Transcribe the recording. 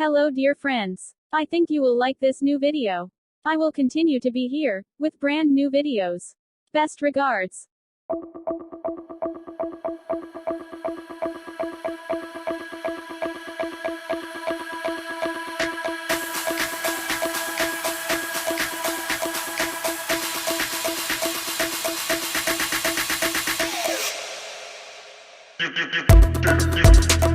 Hello dear friends. I think you will like this new video. I will continue to be here, with brand new videos. Best regards. You